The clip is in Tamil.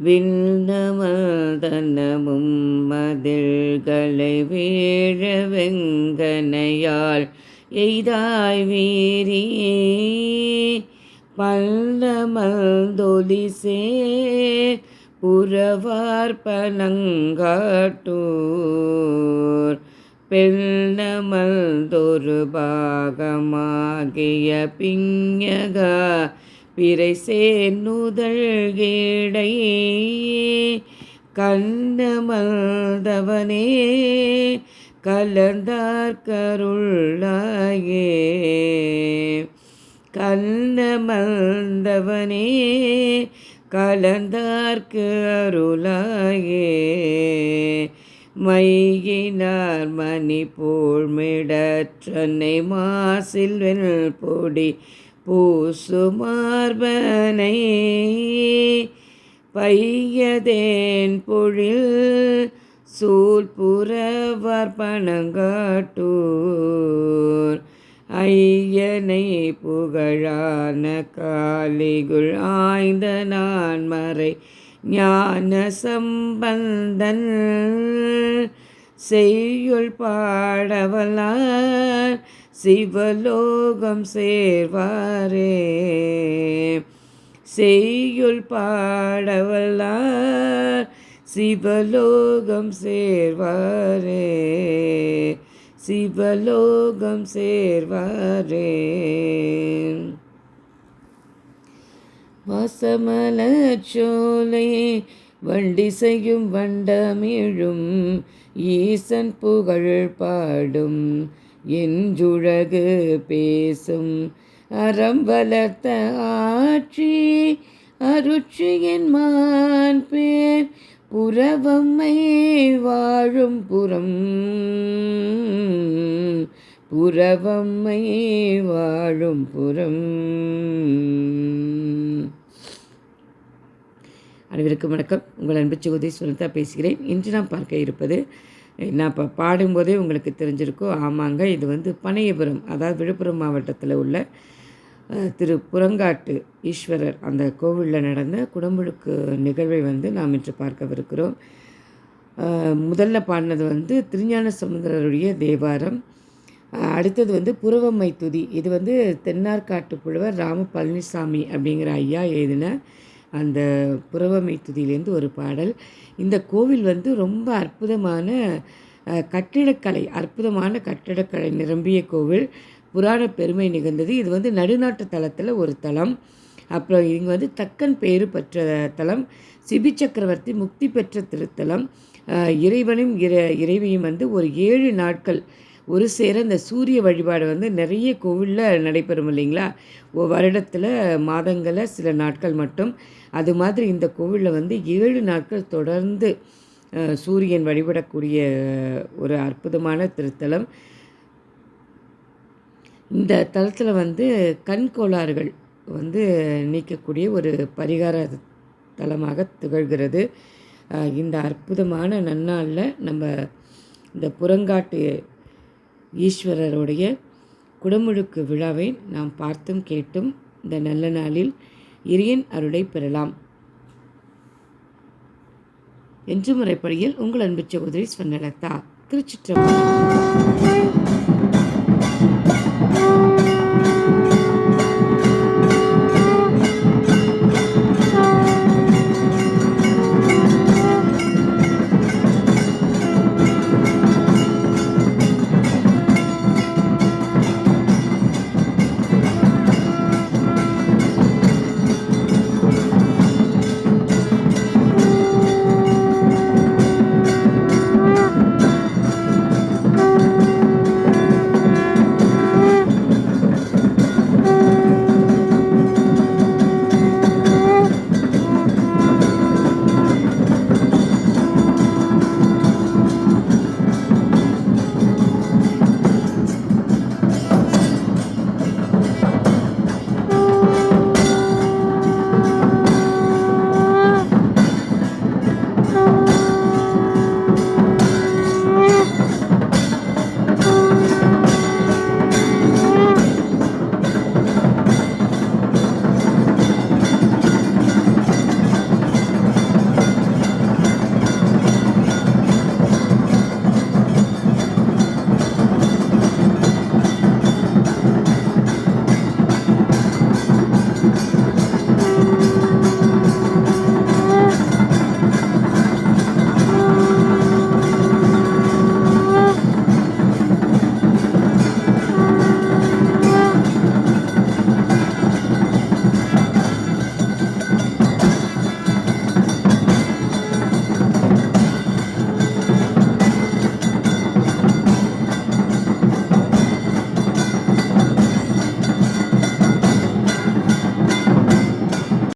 விண்ணமர்தனமும் மதில்களை வீழ வெங்கனையால் எய்தாய் வீரியே பல்லமர்ந்தொலிசே புறவார் பனங்காட்டூர் பெண்ணமர்ந்தொரு பாகமாகிய பிஞகா பிறை சேர்நுதழ்கேடை கண்ணமர்ந்தவனே கலந்தார்கருளாயே கண்ணமர்ந்தவனே கலந்தார்க்கு அருளாயே மையினார் மணி போழ்மிடற்றனை மாசில் வெண் பொடி பூசுமார்பனை பையதேன் பொழில் சூழ்புறவார் பனங்காட்டூர் ஐயனை புகழான காலிகுள் ஆய்ந்த நான் மறை ஞான சம்பந்தன் செய்யுள் பாடவலார் சிவலோகம் சேர்வாரே செய்யுள் பாடவலார் சிவலோகம் சேர்வாரே சிவலோகம் சேர்வாரே வாசமலச்சோலை வண்டி செய்யும் வண்டமிழும் ஈசன் புகழ் பாடும் என்றுழகு பேசும் அறம் வளர்த்த ஆட்சி அருட்சியின் மான் பேர் புறவம்மை வாழும் புறம் புறவம்மை வாழும் புறம். அனைவருக்கும் வணக்கம். உங்கள் அன்பு சகோதரி சுனிதா பேசுகிறேன். இன்று நான் பார்க்க இருப்பது, நான் இப்போ பாடும்போதே உங்களுக்கு தெரிஞ்சிருக்கும். ஆமாங்க, இது பனையபுரம், அதாவது விழுப்புரம் மாவட்டத்தில் உள்ள திரு புறங்காட்டு ஈஸ்வரர் அந்த கோவிலில் நடந்த குடமுழுக்கு நிகழ்வை நாம் இன்று பார்க்கவிருக்கிறோம். முதல்ல பாடினது திருஞான சமுந்தரருடைய தேவாரம். அடுத்தது புறவம்மை துதி. இது தென்னார்காட்டு புலவர் ராம பழனிசாமி அப்படிங்கிற ஐயா எழுதின அந்த புறவம்மை துதியிலேருந்து ஒரு பாடல். இந்த கோவில் ரொம்ப அற்புதமான கட்டிடக்கலை, அற்புதமான கட்டிடக்கலை நிரம்பிய கோவில். புராண பெருமை நிகழ்ந்தது. இது நடுநாட்டு தலத்தில் ஒரு தலம். அப்புறம் இங்கே தக்கன் பேறு பெற்ற தலம். சிபி சக்கரவர்த்தி முக்தி பெற்ற திருத்தலம். இறைவனும் இறைவியும் ஒரு 7 நாட்கள் ஒரு சேர இந்த சூரிய வழிபாடு நிறைய கோவிலில் நடைபெறும் இல்லைங்களா. வருடத்தில் மாதங்களில் சில நாட்கள் மட்டும். அது மாதிரி இந்த கோவிலில் 7 நாட்கள் தொடர்ந்து சூரியன் வழிபடக்கூடிய ஒரு அற்புதமான திருத்தலம். இந்த தலத்தில் கண் கோளாறுகள் நீக்கக்கூடிய ஒரு பரிகார தலமாக திகழ்கிறது. இந்த அற்புதமான நன்னாளில் நம்ம இந்த புறங்காட்டு ஈஸ்வரருடைய குடமுழுக்கு விழாவை நாம் பார்த்தும் கேட்டும் இந்த நல்ல நாளில் இறையன் அருளை பெறலாம். என்று முறைப்படியில் உங்கள் அன்பு சகோதரி ஸ்வர்ணலதா. திருச்சிற்றம்பலம்.